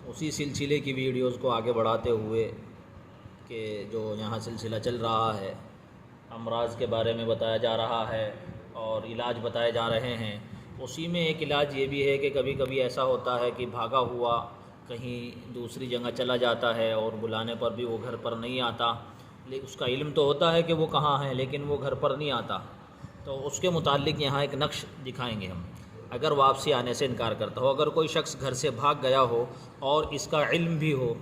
اسی سلسلے کی ویڈیوز کو آگے بڑھاتے ہوئے کہ جو یہاں سلسلہ چل رہا ہے، امراض کے بارے میں بتایا جا رہا ہے اور علاج بتائے جا رہے ہیں، اسی میں ایک علاج یہ بھی ہے کہ کبھی کبھی ایسا ہوتا ہے کہ بھاگا ہوا کہیں دوسری جگہ چلا جاتا ہے اور بلانے پر بھی وہ گھر پر نہیں آتا، لیکن اس کا علم تو ہوتا ہے کہ وہ کہاں ہے لیکن وہ گھر پر نہیں آتا، تو اس کے متعلق یہاں ایک نقش دکھائیں گے ہم۔ اگر واپسی آنے سے انکار کرتا ہو، اگر کوئی شخص گھر سے بھاگ گیا ہو اور اس کا علم بھی ہو،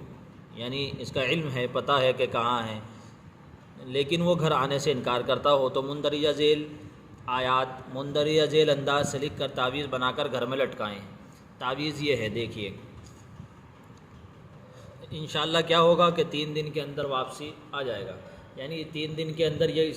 یعنی اس کا علم ہے، پتہ ہے کہ کہاں ہے، لیکن وہ گھر آنے سے انکار کرتا ہو، تو مندرجہ ذیل آیات مندرجہ ذیل انداز سے لکھ کر تعویذ بنا کر گھر میں لٹکائیں۔ تعویذ یہ ہے، دیکھیے انشاءاللہ کیا ہوگا کہ 3 دن کے اندر واپسی آ جائے گا، یعنی 3 دن کے اندر یہ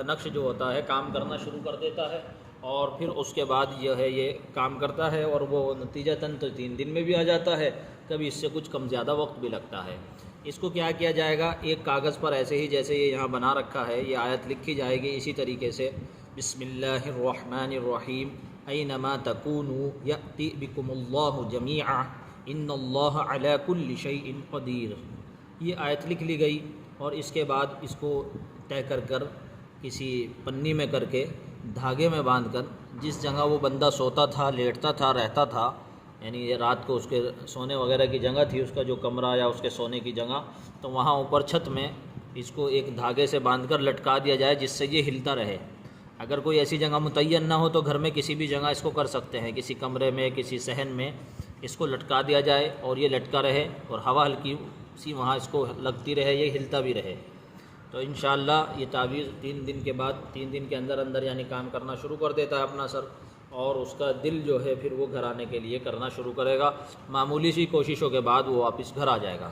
نقش جو ہوتا ہے کام کرنا شروع کر دیتا ہے، اور پھر اس کے بعد جو ہے یہ کام کرتا ہے، اور وہ نتیجتاً تو 3 دن میں بھی آ جاتا ہے، کبھی اس سے کچھ کم زیادہ وقت بھی لگتا ہے۔ اس کو کیا کیا جائے گا، ایک کاغذ پر ایسے ہی جیسے یہ یہاں بنا رکھا ہے یہ آیت لکھی جائے گی، اسی طریقے سے بسم اللہ الرحمن الرحیم اینما تکونوا یأتی بکم اللہ جمیعا ان اللہ علی کل شیء قدیر، یہ آیت لکھ لی گئی، اور اس کے بعد اس کو طے کر کر کسی پنی میں کر کے دھاگے میں باندھ کر جس جگہ وہ بندہ سوتا تھا، لیٹتا تھا، رہتا تھا، یعنی یہ رات کو اس کے سونے وغیرہ کی جگہ تھی، اس کا جو کمرہ یا اس کے سونے کی جگہ، تو وہاں اوپر چھت میں اس کو ایک دھاگے سے باندھ کر لٹکا دیا جائے جس سے یہ ہلتا رہے۔ اگر کوئی ایسی جگہ متعین نہ ہو تو گھر میں کسی بھی جگہ اس کو کر سکتے ہیں، کسی کمرے میں، کسی صحن میں اس کو لٹکا دیا جائے اور یہ لٹکا رہے، اور ہوا ہلکی سی وہاں اس کو لگتی رہے، یہ ہلتا بھی رہے۔ تو انشاءاللہ یہ تعویذ 3 دن کے بعد، 3 دن کے اندر اندر یعنی کام کرنا شروع کر دیتا ہے اپنا اثر، اور اس کا دل جو ہے پھر وہ گھر آنے کے لیے کرنا شروع کرے گا، معمولی سی کوششوں کے بعد وہ واپس گھر آ جائے گا۔